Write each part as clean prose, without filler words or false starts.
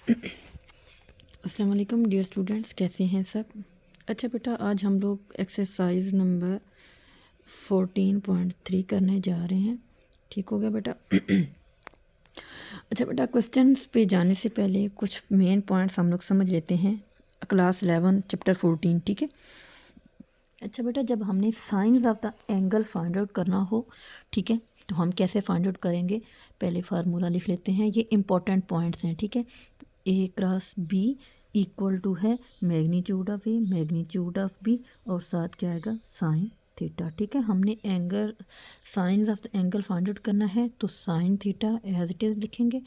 अस्सलाम वालेकुम dear students, कैसे हैं सब। अच्छा बेटा, आज हम लोग एक्सरसाइज नंबर 14.3 करने जा रहे हैं। ठीक हो गया बेटा। अच्छा बेटा, क्वेश्चंस पे जाने से पहले कुछ मेन पॉइंट्स हम लोग समझ लेते हैं। क्लास 11 चैप्टर 14, ठीक है। अच्छा बेटा, जब हमने science of the angle find out करना हो, ठीक है, तो हम कैसे फाइंड आउट करेंगे। पहले फार्मूला लिख लेते हैं, ये इंपॉर्टेंट पॉइंट्स हैं, ठीक है। A cross b equal to है magnitude of a, magnitude of b, और साथ क्या आएगा साइन थीटा। ठीक है, हमने angle sines of the angle find out करना है, तो sine theta as it is लिखेंगे।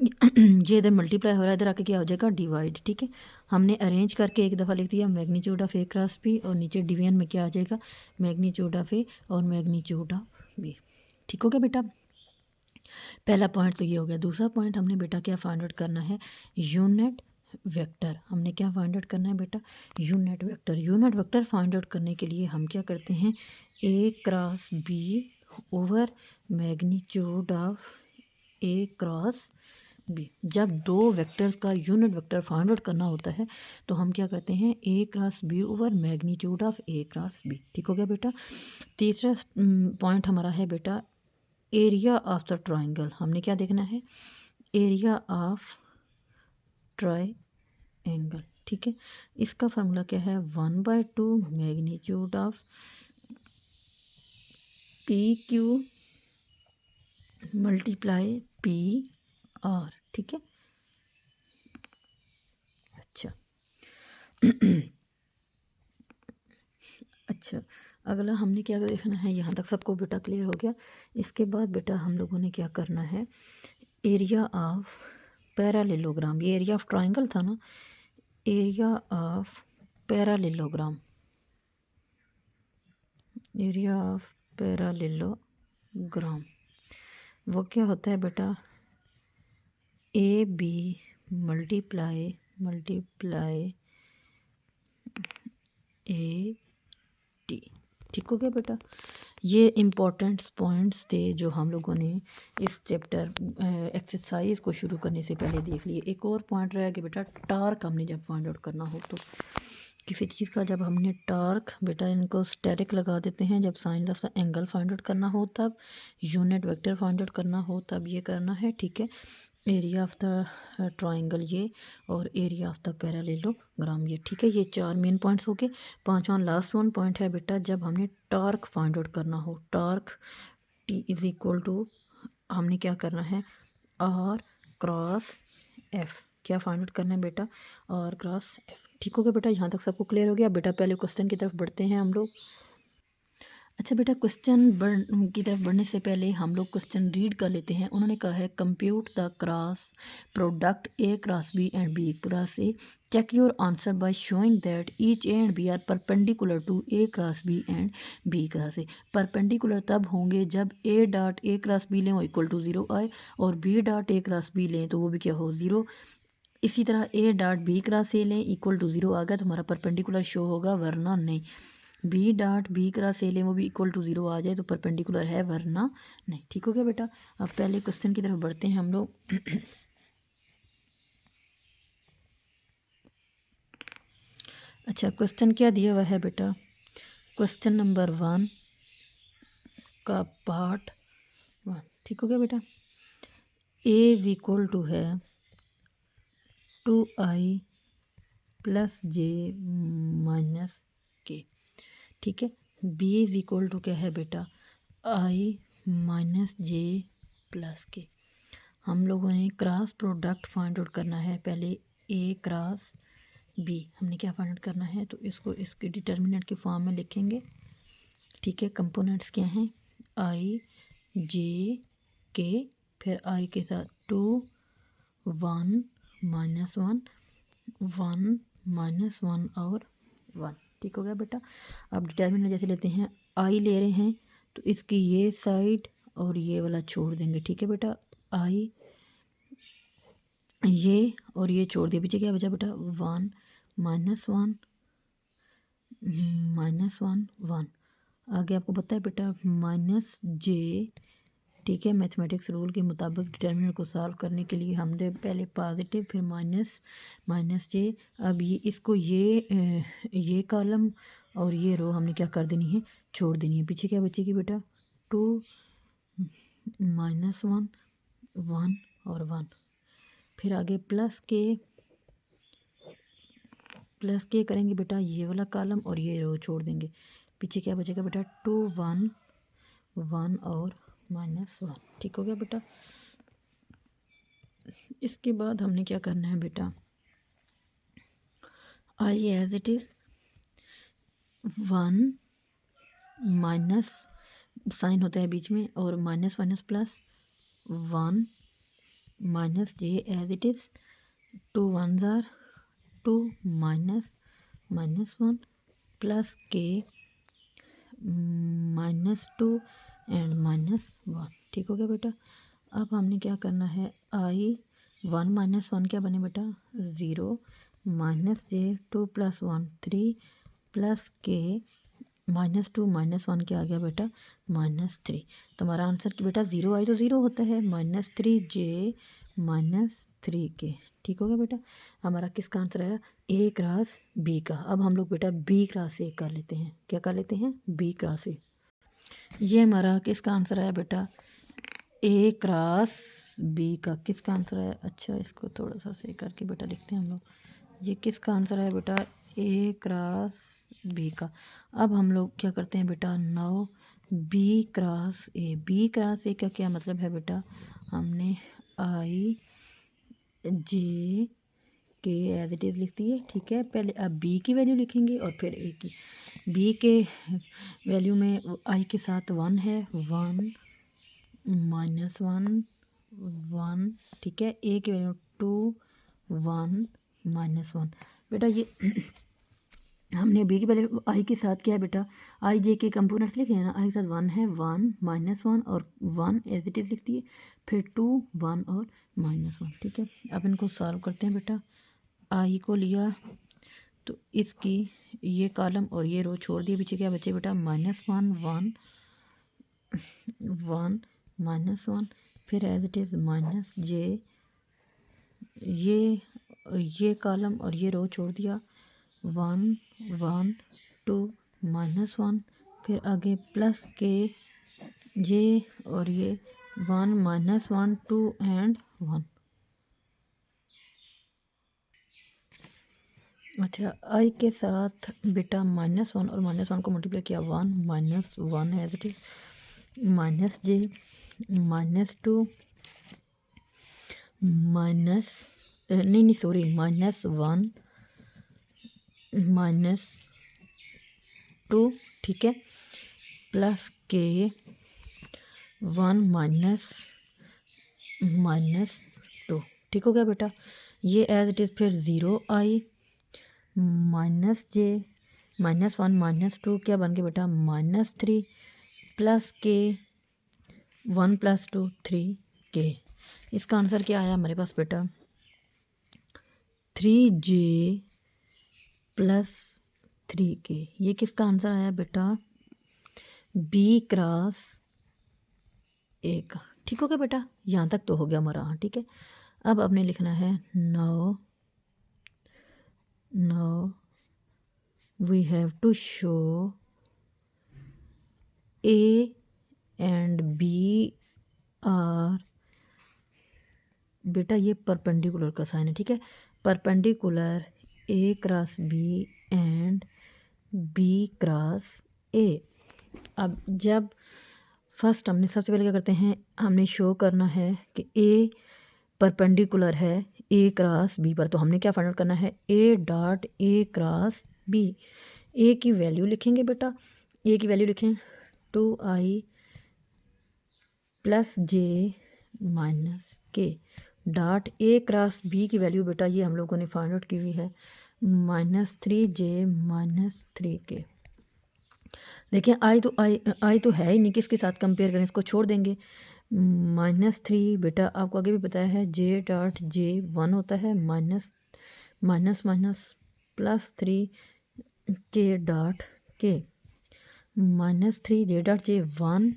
ये इधर मल्टीप्लाई हो रहा है, इधर आके क्या हो जाएगा डिवाइड। ठीक है, हमने अरेंज करके एक दफ़ा लिख दिया magnitude of A cross b, और नीचे डिवीजन में क्या आ जाएगा मैग्नीट्यूड ऑफ ए और मैग्नीट्यूड ऑफ बी। ठीक हो गया बेटा। पहला पॉइंट तो ये हो गया। दूसरा पॉइंट हमने बेटा क्या फाइंड आउट करना है, यूनिट वेक्टर। हमने क्या फाइंड आउट करना है बेटा, unit vector. Unit vector find out करने के लिए हम क्या करते हैं, a cross b over magnitude of A cross b. जब दो वेक्टर्स का यूनिट वेक्टर फाइंड आउट करना होता है तो हम क्या करते हैं, a cross b over magnitude of A cross b. ठीक हो गया बेटा। तीसरा पॉइंट हमारा है बेटा एरिया ऑफ द ट्राइंगल। हमने क्या देखना है, एरिया ऑफ ट्राइंगल। ठीक है, इसका फार्मूला क्या है, 1/2 magnitude of P Q multiply P R. ठीक है, अच्छा। अच्छा, अगला हमने क्या देखना है, यहाँ तक सबको बेटा क्लियर हो गया। इसके बाद बेटा हम लोगों ने क्या करना है, एरिया ऑफ पैरालेलोग्राम। ये एरिया ऑफ ट्राइंगल था ना, area of parallelogram, area of parallelogram वो क्या होता है बेटा, a b multiply a t. ठीक हो गया बेटा। ये इम्पोर्टेंट पॉइंट्स थे जो हम लोगों ने इस चैप्टर एक्सरसाइज को शुरू करने से पहले देख लिए। एक और पॉइंट रहा कि बेटा टार्क हमने जब फाइंड आउट करना हो तो किसी चीज़ का, जब हमने टार्क बेटा इनको स्टेरिक लगा देते हैं, जब sine of the angle find out करना हो तब, यूनिट वेक्टर फाइंड आउट करना हो तब ये करना है। ठीक है, एरिया ऑफ द ट्राइंगल ये, और एरिया ऑफ द पैरेललोग्राम ये। ठीक है, ये चार मेन पॉइंट्स हो गए। पांचवा लास्ट वन पॉइंट है बेटा, जब हमने टार्क फाइंड आउट करना हो, torque t is equal to, हमने क्या करना है, आर क्रॉस एफ। क्या फाइंड आउट करना है बेटा, आर क्रॉस एफ। ठीक हो गया बेटा, यहाँ तक सबको क्लियर हो गया बेटा। पहले क्वेश्चन की तरफ बढ़ते हैं हम लोग। अच्छा बेटा, क्वेश्चन की तरफ बढ़ने से पहले हम लोग क्वेश्चन रीड कर लेते हैं। उन्होंने कहा है compute the cross product a cross b and b पूरा से check your answer by showing that each a and b are perpendicular to a cross b and b cross a. Perpendicular तब होंगे जब a dot A cross b लें वो equal to 0 आए, और b dot ए cross b लें तो वो भी क्या हो 0। इसी तरह a dot B cross a लें इक्वल टू 0 आ गया तो हमारा परपेंडिकुलर शो होगा, वरना नहीं। B dot B cross a लें वो भी इक्वल टू 0 आ जाए तो परपेंडिकुलर है, वरना नहीं। ठीक हो गया बेटा। अब पहले क्वेश्चन की तरफ बढ़ते हैं हम लोग। अच्छा, क्वेश्चन क्या दिया हुआ है बेटा, क्वेश्चन नंबर 1 का पार्ट 1। ठीक हो गया बेटा। ए इक्वल टू है 2i प्लस जे माइनस के। ठीक है, बी इज इक्वल टू क्या है बेटा, आई माइनस जे प्लस के। हम लोगों ने क्रॉस प्रोडक्ट फाइंड आउट करना है। पहले ए क्रॉस बी हमने क्या फाइंड आउट करना है, तो इसको इसके डिटर्मिनेंट के फॉर्म में लिखेंगे। ठीक है, कंपोनेंट्स क्या हैं, आई जे के, फिर आई के साथ 2 1 -1 1 -1 और 1। ठीक हो गया बेटा। अब डिटर्मिनेंट जैसे लेते हैं, आई ले रहे हैं तो इसकी ये साइड और ये वाला छोड़ देंगे। ठीक है बेटा, आई ये और ये छोड़ दिया, पीछे क्या बचा बेटा 1 -1 -1 1। आगे आपको पता है बेटा माइनस जे ठीक है। मैथमेटिक्स रूल के मुताबिक डिटर्मिनेंट को सॉल्व करने के लिए हमने पहले पॉजिटिव फिर माइनस जे, अब ये इसको ये कॉलम और ये रो हमने क्या कर देनी है, छोड़ देनी है। पीछे क्या बचेगी बेटा, 2 -1 1 और 1, फिर आगे प्लस के करेंगे बेटा, ये वाला कॉलम और ये रो छोड़ देंगे। पीछे क्या बचेगा बेटा, 2 1 1 और -1। ठीक हो गया बेटा। इसके बाद हमने क्या करना है बेटा, i as it is 1 minus sign होता है बीच में और minus plus 1 minus j as it is, 2 1 जार 2 -1 प्लस के -2 एंड -1। ठीक हो गया बेटा। अब हमने क्या करना है, आई 1 -1 क्या बने बेटा, 0 माइनस जे 2 + 1 3 प्लस के -2 -1 क्या आ गया बेटा, -3। तो हमारा आंसर कि बेटा 0 आई तो 0 होता है, -3 जे -3 के। ठीक हो गया बेटा। हमारा किसका आंसर आया, ए क्रॉस बी का। अब हम लोग बेटा बी क्रॉस ए कर लेते हैं। क्या कर लेते हैं, बी क्रॉस ए। ये हमारा किसका आंसर आया बेटा, ए क्रॉस बी का। किसका आंसर आया, अच्छा इसको थोड़ा सा सही करके बेटा लिखते हैं हम लोग। ये किसका आंसर आया बेटा, ए क्रॉस बी का। अब हम लोग क्या करते हैं बेटा, now b cross A. B cross a का क्या मतलब है बेटा, हमने आई जे के एज इट इज़ लिख दिए। ठीक है, पहले अब बी की वैल्यू लिखेंगे और फिर ए की। बी के वैल्यू में आई के साथ 1 है, 1 -1 1। ठीक है, ए की वैल्यू 2 1 -1। बेटा ये हमने बी की वैल्यू आई के साथ क्या है बेटा, आई जे के कंपोनेंट्स लिखे हैं ना, आई के साथ 1 है, 1 -1 और 1 एज इट इज़ लिख दिए, फिर 2 1 और -1। ठीक है, अब इनको सॉल्व करते हैं बेटा। आई को लिया तो इसकी ये कॉलम और ये रो छोड़ दिए, पीछे क्या बचे बेटा, -1 1 1 -1, फिर एज इट इज़ माइनस जे, ये कॉलम और ये रो छोड़ दिया, 1 1 2 -1, फिर आगे प्लस के ये और ये 1 -1 2 एंड 1। अच्छा, आई के साथ बेटा -1 और -1 को मल्टीप्लाई किया, 1 -1 एज इट इज, माइनस जे -2 नहीं सॉरी -1 -2। ठीक है, प्लस के 1 -2। ठीक हो गया बेटा। ये एज इट इज़ फिर 0 आई माइनस जे -1 -2 क्या बन गया बेटा, -3 प्लस के 1 + 2 3 के। इसका आंसर क्या आया हमारे पास बेटा, 3J + 3K। ये किसका आंसर आया बेटा, बी क्रॉस ए का। ठीक हो गया बेटा, यहाँ तक तो हो गया हमारा। हाँ ठीक है, अब आपने लिखना है now we have to show a and b are, बेटा ये परपेंडिकुलर का साइन है। ठीक है, perpendicular A cross b and b cross a. अब जब फर्स्ट हमने सबसे पहले क्या करते हैं, हमने शो करना है कि ए परपेंडिकुलर है ए क्रॉस बी पर, तो हमने क्या फाइंड आउट करना है, a dot A cross B. A की वैल्यू लिखेंगे बेटा, ए की वैल्यू लिखें 2i + j -k डॉट ए क्रॉस बी की वैल्यू बेटा ये हम लोगों ने फाइंड आउट की हुई है, -3j -3k। देखिए आई तो है ही नहीं, किसके साथ कंपेयर करें, इसको छोड़ देंगे। -3 बेटा आपको आगे भी बताया है, जे डॉट जे 1 होता है, माइनस +3 के डॉट के, -3 जे डॉट जे 1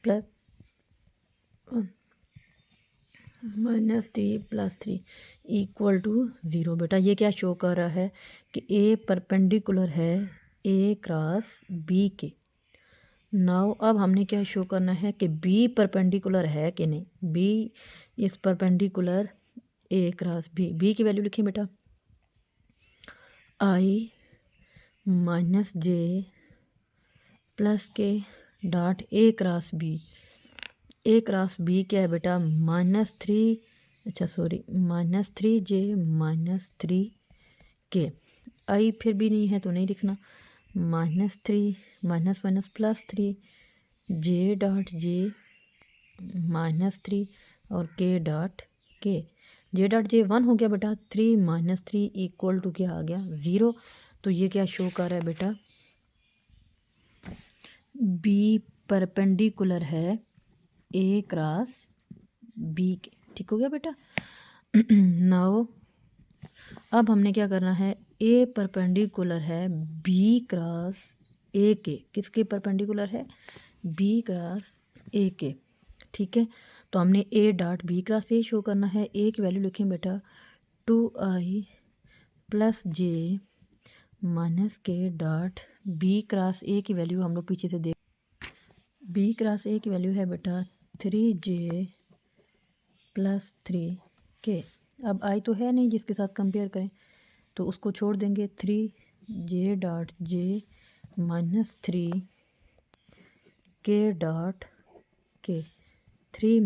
प्लस -3 + 3 = 0। बेटा ये क्या शो कर रहा है कि ए परपेंडिकुलर है ए क्रॉस बी के। नाउ अब हमने क्या शो करना है कि बी परपेंडिकुलर है कि नहीं। B is perpendicular A cross B. B की वैल्यू लिखिए बेटा I - j plus K dot A cross B. A cross B क्या है बेटा -3, अच्छा सॉरी -3j -3 के। आई फिर भी नहीं है तो नहीं लिखना। -3 -+3 जे डॉट जे -3 और के डॉट के। जे डॉट जे 1 हो गया बेटा। 3 - 3 = क्या आ गया 0। तो ये क्या शो कर रहा है बेटा बी परपेंडिकुलर है ए क्रॉस बी के। ठीक हो गया बेटा। नाउ अब हमने क्या करना है ए परपेंडिकुलर है बी क्रॉस ए के। किसके परपेंडिकुलर है बी क्रॉस ए के। ठीक है तो हमने A dot B cross A show करना है। ए की वैल्यू लिखें बेटा 2i + j - के डॉट बी क्रॉस ए की वैल्यू हम लोग पीछे से देख। बी क्रॉस ए की वैल्यू है बेटा 3j + 3 के। अब आई तो है नहीं जिसके साथ कंपेयर करें तो उसको छोड़ देंगे। 3j डॉट जे -3 के डॉट के। 3 -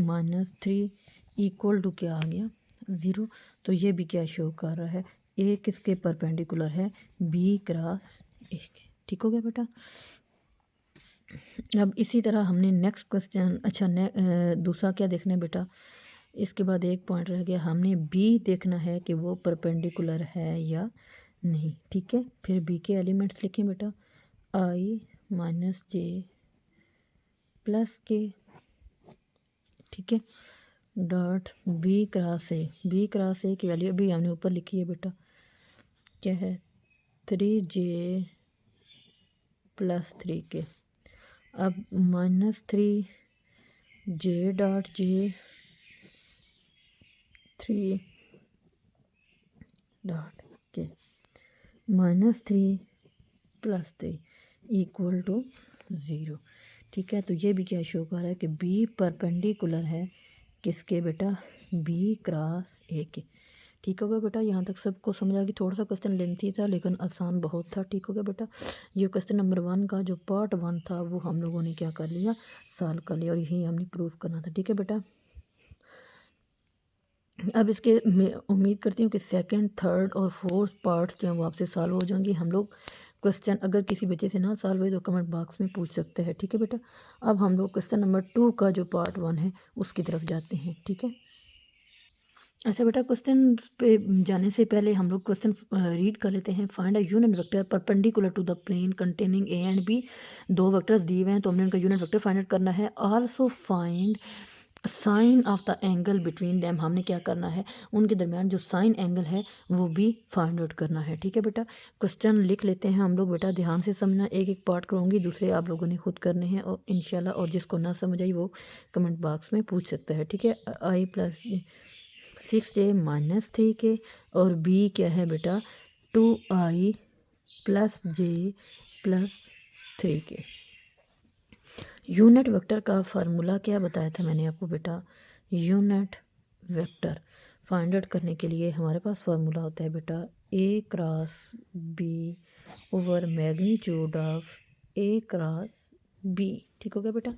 3 = क्या आ गया 0। तो ये भी क्या शो कर रहा है ए किसके परपेंडिकुलर है बी क्रॉस ए के। ठीक हो गया बेटा। अब इसी तरह हमने नेक्स्ट क्वेश्चन अच्छा दूसरा क्या देखना है बेटा। इसके बाद एक पॉइंट रह गया। हमने बी देखना है कि वो परपेंडिकुलर है या नहीं। ठीक है फिर बी के एलिमेंट्स लिखें बेटा I - j प्लस के। ठीक है dot B cross A. B cross A की वैल्यू अभी हमने ऊपर लिखी है बेटा क्या है 3j + 3 के। अब -3j डॉट जे 3 डॉट के -3 + 3 = 0। ठीक है तो ये भी क्या शो कर रहा है कि बी परपेंडिकुलर है किसके बेटा बी क्रॉस ए के। ठीक हो गया बेटा। यहाँ तक सबको समझ आ गई। थोड़ा सा क्वेश्चन लेंथी था लेकिन आसान बहुत था। ठीक हो गया बेटा। ये क्वेश्चन नंबर 1 का जो पार्ट 1 था वो हम लोगों ने क्या कर लिया सॉल्व कर लिया और यही हमने प्रूव करना था। ठीक है बेटा। अब इसके मैं उम्मीद करती हूँ कि सेकंड थर्ड और फोर्थ पार्ट्स जो हैं वो आपसे सॉल्व हो जाएंगे। हम लोग क्वेश्चन अगर किसी बच्चे से ना सॉल्व हुए तो कमेंट बॉक्स में पूछ सकते हैं। ठीक है बेटा। अब हम लोग क्वेश्चन नंबर 2 का जो पार्ट 1 है उसकी तरफ जाते हैं। ठीक है अच्छा बेटा क्वेश्चन पे जाने से पहले हम लोग क्वेश्चन रीड कर लेते हैं। Find a unit vector perpendicular to the plane containing A and B. दो वेक्टर्स दिए हुए हैं तो हमने उनका यूनिट वेक्टर फाइंड आउट करना है। Also find sign of the angle between them. हमने क्या करना है उनके दरमियान जो साइन एंगल है वो भी फाइंड आउट करना है। ठीक है बेटा क्वेश्चन लिख लेते हैं हम लोग। बेटा ध्यान से समझना। एक एक पार्ट करूँगी दूसरे आप लोगों ने खुद करने हैं और इंशाल्लाह और जिसको ना समझ आई वो कमेंट बॉक्स में पूछ सकता है। ठीक है I + 6j - 3 के और बी क्या है बेटा 2i + j + 3 के। यूनिट वेक्टर का फार्मूला क्या बताया था मैंने आपको बेटा। यूनिट वेक्टर फाइंड आउट करने के लिए हमारे पास फार्मूला होता है बेटा a cross b over magnitude of A cross b. ठीक हो गया बेटा।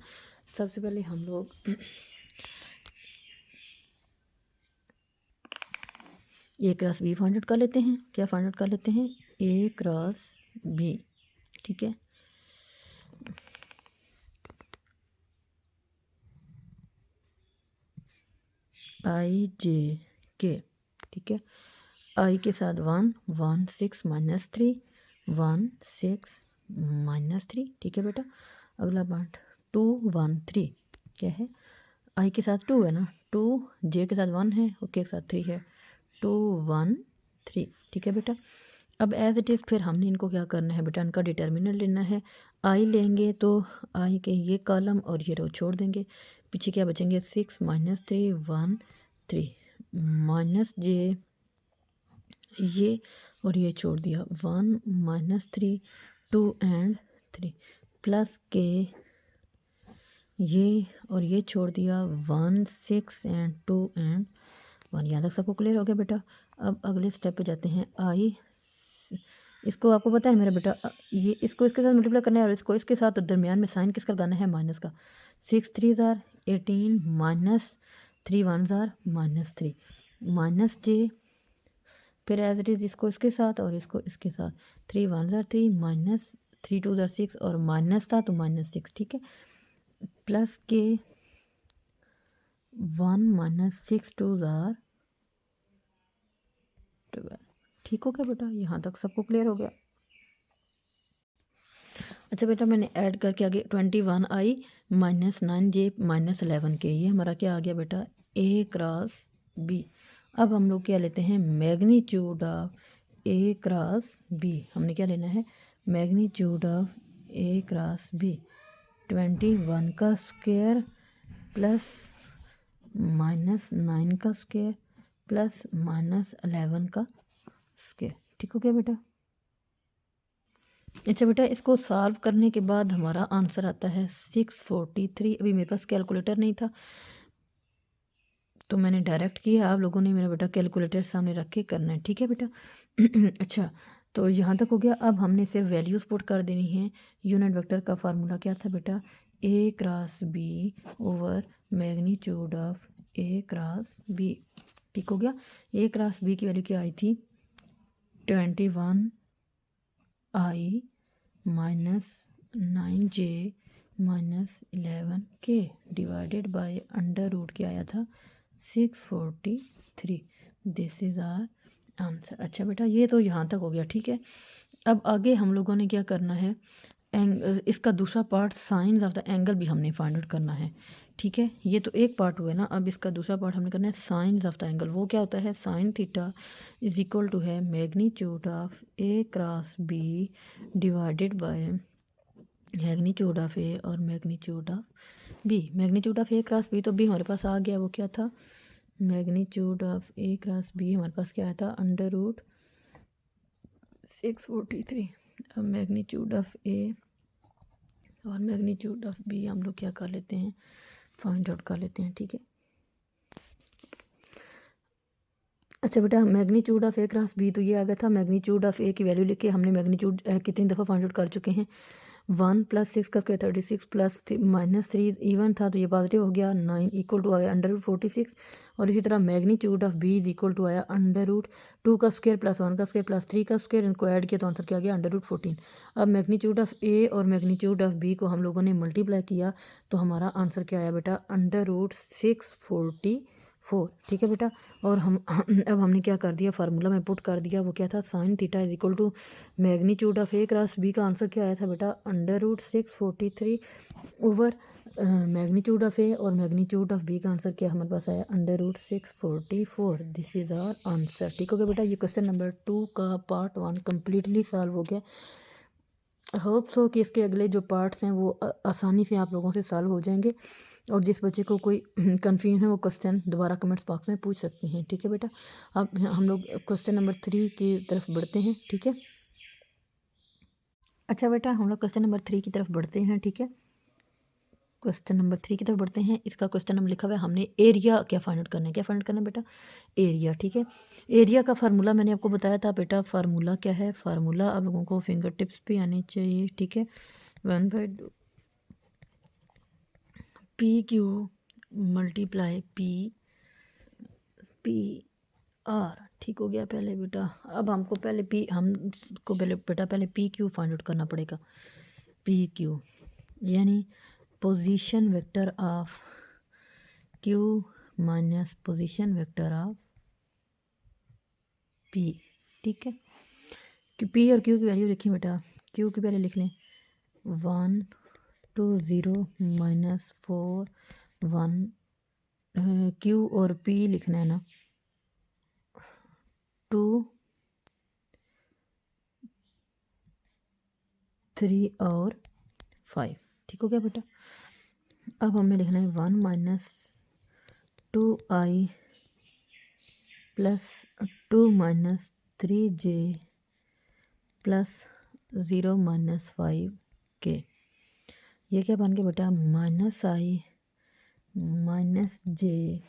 सबसे पहले हम लोग a cross b find out कर लेते हैं। क्या फाइंड आउट कर लेते हैं ए क्रॉस बी। ठीक है I j के। ठीक है आई के साथ 1 1 6 - 3 1 6 - 3। ठीक है बेटा। अगला पार्ट 2 1 3 क्या है आई के साथ 2 है ना 2 जे के साथ 1 है और के साथ 3 है 2 1 3। ठीक है बेटा। अब एज इट इज़ फिर हमने इनको क्या करना है बेटा इनका डिटर्मिनेंट लेना है। आई लेंगे तो आई के ये कॉलम और ये रो छोड़ देंगे। पीछे क्या बचेंगे 6 माइनस 3 1 3 माइनस ये और ये छोड़ दिया 1 माइनस 3 2 एंड 3 प्लस के ये और ये छोड़ दिया 1 6 एंड 2 एंड 1। यहाँ तक सबको क्लियर हो गया बेटा। अब अगले स्टेप पे जाते हैं। आई इसको आपको पता है मेरा बेटा, ये इसको इसके साथ मल्टीप्लाई करना है और इसको इसके साथ, और दरमियान में साइन किसका लगाना है, माइनस का। 6 3 जार 18 माइनस 3 1 जार माइनस 3 माइनस जे, फिर एज इट इज़ इसको इसके साथ और इसको इसके साथ। 3 1 जार 3 माइनस 3 2 जार 6 और माइनस था तो माइनस 6, ठीक है। प्लस के 1 माइनस 6 2 जार 12। ठीक हो गया बेटा, यहाँ तक सबको क्लियर हो गया। अच्छा बेटा, मैंने ऐड करके आगे 21 आई माइनस 9 जे माइनस 11 के, ये हमारा क्या आ गया बेटा, ए क्रॉस बी। अब हम लोग क्या लेते हैं, magnitude of A cross B. हमने क्या लेना है, magnitude of A cross B. 21 का स्क्वायर प्लस माइनस 9 का स्क्वायर प्लस माइनस 11 का स्क्वायर। ठीक हो गया बेटा। अच्छा बेटा, इसको सॉल्व करने के बाद हमारा आंसर आता है 643। अभी मेरे पास कैलकुलेटर नहीं था तो मैंने डायरेक्ट किया, आप लोगों ने मेरा बेटा कैलकुलेटर सामने रख के करना है, ठीक है बेटा। अच्छा, तो यहाँ तक हो गया। अब हमने सिर्फ वैल्यूज़ पुट कर देनी है। यूनिट वेक्टर का फार्मूला क्या था बेटा, a cross b over magnitude of A cross b. ठीक हो गया। ए क्रॉस बी की वैल्यू क्या आई थी, 21 आई माइनस 9 जे माइनस 11 के डिवाइडेड बाय अंडर रूट क्या आया था, 643। This is our answer. अच्छा बेटा, ये तो यहाँ तक हो गया, ठीक है। अब आगे हम लोगों ने क्या करना है, इसका दूसरा part science of the angle भी हमने फाइंड आउट करना है, ठीक है। ये तो एक पार्ट हुआ ना, अब इसका दूसरा पार्ट हमने करना है साइंस ऑफ द एंगल। वो क्या होता है, sine theta is equal to है magnitude of A cross b divided by magnitude of a और magnitude of b. Magnitude of A cross B तो बी हमारे पास आ गया, वो क्या था, magnitude of A cross b हमारे पास क्या आया था, अंडर रूट 643। अब मैग्नीट्यूड ऑफ ए और मैग्नीट्यूड ऑफ बी हम लोग क्या कर लेते हैं, फाइंड आउट कर लेते हैं, ठीक है। अच्छा बेटा, magnitude of A cross B तो ये आ गया था। मैग्नीट्यूड ऑफ ए की वैल्यू लिख के हमने मैग्नीट्यूड कितनी दफ़ा फाइंड आउट कर चुके हैं, 1 प्लस 6 का स्क्वायर 36 प्लस माइनस 3 इवन था तो ये पॉजिटिव हो गया, 9 इक्वल टू आया अंडर रूट 46। और इसी तरह magnitude of B is equal to आया अंडर रूट 2 का स्क्वायर प्लस 1 का स्क्वायर प्लस 3 का स्क्वायर। इनको ऐड किया तो आंसर क्या आ गया, अंडर रूट 14। अब मैग्नीट्यूड ऑफ ए और मैग्नीट्यूड ऑफ बी को हम लोगों ने मल्टीप्लाई किया तो हमारा आंसर क्या आया बेटा, अंडर रूट 644। ठीक है बेटा। और हम अब हमने क्या कर दिया, फार्मूला में पुट कर दिया, वो क्या था, sine theta is equal to magnitude of A cross b का आंसर क्या आया था बेटा, under root 643 over magnitude of a और मैग्नीट्यूड ऑफ बी का आंसर क्या हमारे पास आया, under root 644। This is our answer. ठीक हो गया बेटा। ये क्वेश्चन नंबर 2 का पार्ट 1 कम्प्लीटली सॉल्व हो गया। होप सो कि इसके अगले जो पार्ट्स हैं वो आसानी से आप लोगों से सॉल्व हो जाएंगे। और जिस बच्चे को कोई कन्फ्यूजन है वो क्वेश्चन दोबारा कमेंट्स बॉक्स में पूछ सकते हैं, ठीक है बेटा। अब हम लोग क्वेश्चन नंबर 3 की तरफ बढ़ते हैं, ठीक है। अच्छा बेटा, हम लोग क्वेश्चन नंबर 3 की तरफ बढ़ते हैं, ठीक है। क्वेश्चन नंबर 3 की तरफ बढ़ते हैं। इसका क्वेश्चन नंबर लिखा हुआ है, हमने एरिया क्या फाइंड आउट करना है, क्या फाइंड आउट करना है बेटा, एरिया। ठीक है। एरिया का फार्मूला मैंने आपको बताया था बेटा। फार्मूला क्या है, फार्मूला आप लोगों को फिंगर टिप्स पे आनी चाहिए, ठीक है। 1/2 P Q multiply P R. ठीक हो गया पहले बेटा। अब हमको पहले पहले पी क्यू फाइंड आउट करना पड़ेगा। पी क्यू यानी position vector of Q minus position vector of P. ठीक है। कि पी और क्यू की वैल्यू लिखी बेटा। क्यू की पहले लिख लें 1 2 0 -4 1। क्यू और पी लिखना है ना, 2 3 और 5। ठीक हो गया बेटा। अब हमने लिखना है 1 minus 2i plus 2 minus 3j plus 0 minus 5k। ये क्या बन गया बेटा, माइनस आई माइनस जे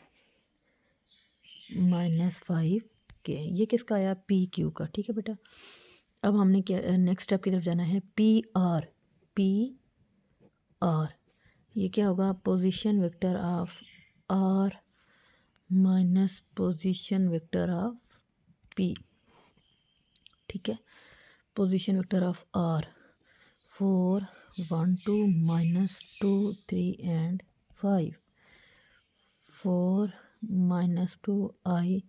माइनस 5k। ये किसका आया, पी क्यू का। ठीक है बेटा, अब हमने क्या नेक्स्ट स्टेप की तरफ जाना है, पी आर। पी आर ये क्या होगा, position vector of R minus position vector of P. ठीक है, position vector of R 4 1 2 minus 2 3 and 5। 4 minus 2i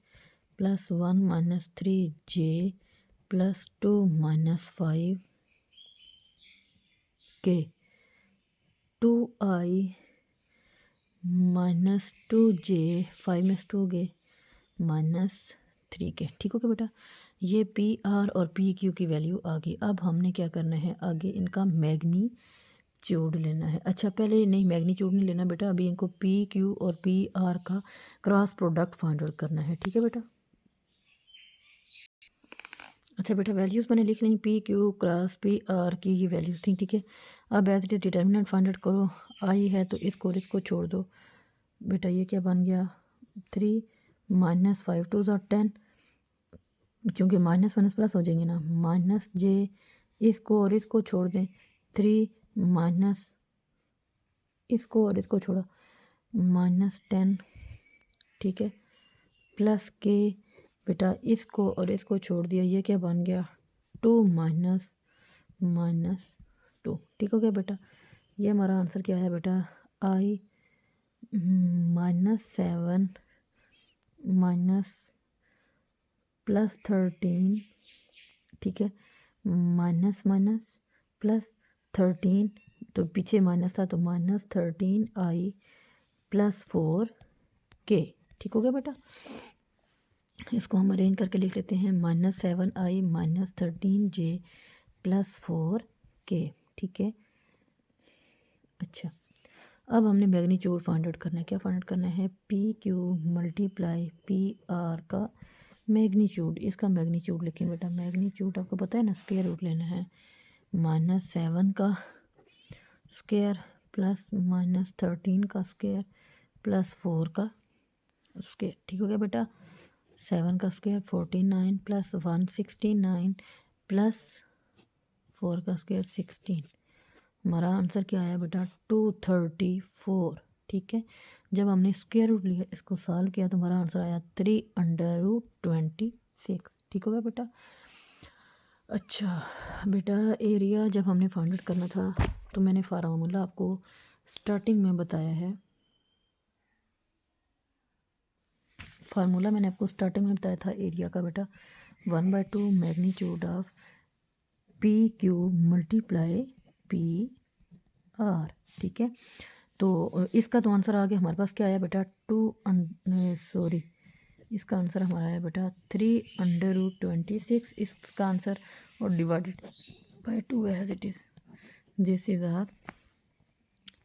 plus 1 minus 3j plus 2 minus 5k। 2i minus 2j 5 में से 2 गए माइनस 3k। ठीक हो गया बेटा, ये पी आर और पी क्यू की वैल्यू आ गई। अब हमने क्या करना है, आगे इनका मैग्नीट्यूड लेना है। अच्छा पहले नहीं, मैग्नीट्यूड नहीं लेना बेटा, अभी इनको पी क्यू और पी आर का क्रॉस प्रोडक्ट फाइंड आउट करना है। ठीक है बेटा, अच्छा बेटा वैल्यूज़ मैंने लिख ली, P Q cross P R की ये वैल्यूज़ थी। ठीक है, अब as it is determinant find out करो। आई है तो इसको और इसको छोड़ दो बेटा, ये क्या बन गया, 3 माइनस 5 2 ज़ा 10, क्योंकि माइनस माइनस प्लस हो जाएंगे ना, माइनस जे, इसको और इसको छोड़ दें, 3 माइनस इसको और इसको छोड़ा माइनस 10। ठीक है, प्लस के बेटा इसको और इसको छोड़ दिया, ये क्या बन गया, 2 माइनस माइनस 2। ठीक हो गया बेटा, ये हमारा आंसर क्या है बेटा, आई माइनस 7 माइनस प्लस 13। ठीक है, माइनस माइनस प्लस 13, तो पीछे माइनस था तो माइनस 13i प्लस 4k। ठीक हो गया बेटा, इसको हम अरेंज करके लिख लेते हैं, minus 7i minus 13j plus 4k। ठीक है, अच्छा अब हमने मैग्नीट्यूड फाइंड आउट करना है। क्या फाइंड आउट करना है, P Q multiply P R का मैग्नीट्यूड। इसका मैग्नीट्यूड लिखें बेटा, मैग्नीट्यूड आपको पता है ना, स्क्वायर रूट लेना है, माइनस 7 का स्क्वायर प्लस माइनस 13 का स्क्वायर प्लस 4 का स्क्वायर। ठीक हो गया बेटा, 7 का स्क्वायर 49 प्लस 169 प्लस 4 का स्क्वायर 16। हमारा आंसर क्या आया बेटा, 234। ठीक है, जब हमने स्क्वायर रूट लिया, इसको सॉल्व किया तो हमारा आंसर आया 3/26। ठीक हो गया बेटा, अच्छा बेटा एरिया जब हमने फाइंड आउट करना था तो मैंने फार्मूला आपको स्टार्टिंग में बताया है। फार्मूला मैंने आपको स्टार्टिंग में बताया था एरिया का बेटा, 1/2 magnitude of P Q multiply P R. ठीक है, तो इसका तो आंसर आ गया हमारे पास, क्या आया बेटा, सॉरी इसका आंसर हमारा आया बेटा 3/26 इसका आंसर, और divided by 2 as it is, this is our.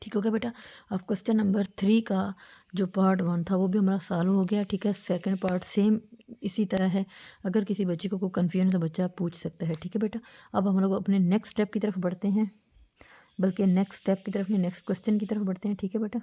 ठीक हो गया बेटा, अब क्वेश्चन नंबर 3 का जो पार्ट 1 था वो भी हमारा सॉल्व हो गया। ठीक है, सेकंड पार्ट सेम इसी तरह है, अगर किसी बच्चे को कोई कन्फ्यूजन तो बच्चा पूछ सकता है। ठीक है बेटा, अब हम लोग अपने नेक्स्ट स्टेप की तरफ बढ़ते हैं, बल्कि नेक्स्ट स्टेप की तरफ नहीं, नेक्स्ट क्वेश्चन की तरफ बढ़ते हैं। ठीक है बेटा।